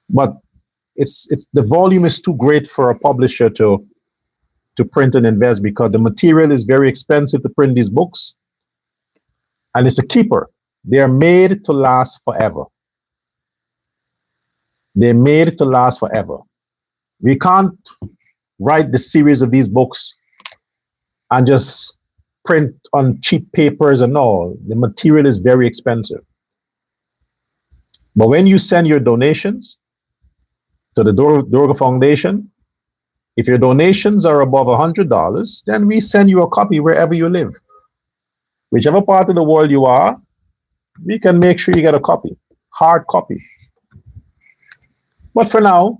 But it's the volume is too great for a publisher to print and invest because the material is very expensive to print these books. And it's a keeper. They are made to last forever. They're made to last forever. We can't write the series of these books and just print on cheap papers and all. The material is very expensive. But when you send your donations to the Dorga Foundation, if your donations are above $100, then we send you a copy wherever you live. Whichever part of the world you are, we can make sure you get a copy, hard copy. But for now,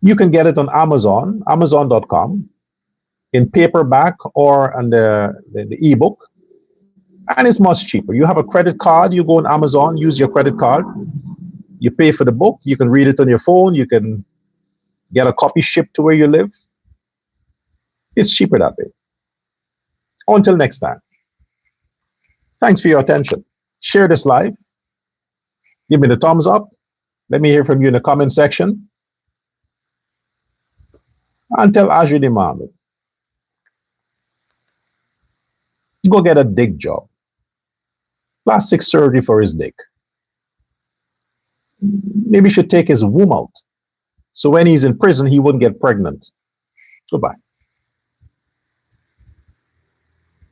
you can get it on Amazon, Amazon.com, in paperback or on the ebook, and it's much cheaper. You have a credit card, you go on Amazon, use your credit card, you pay for the book, you can read it on your phone, you can get a copy shipped to where you live. It's cheaper that way. Until next time. Thanks for your attention. Share this live. Give me the thumbs up. Let me hear from you in the comment section. And tell Azrin Muhammad Go get a dick job. Plastic surgery for his dick. Maybe he should take his womb out. So when he's in prison, he wouldn't get pregnant. Goodbye.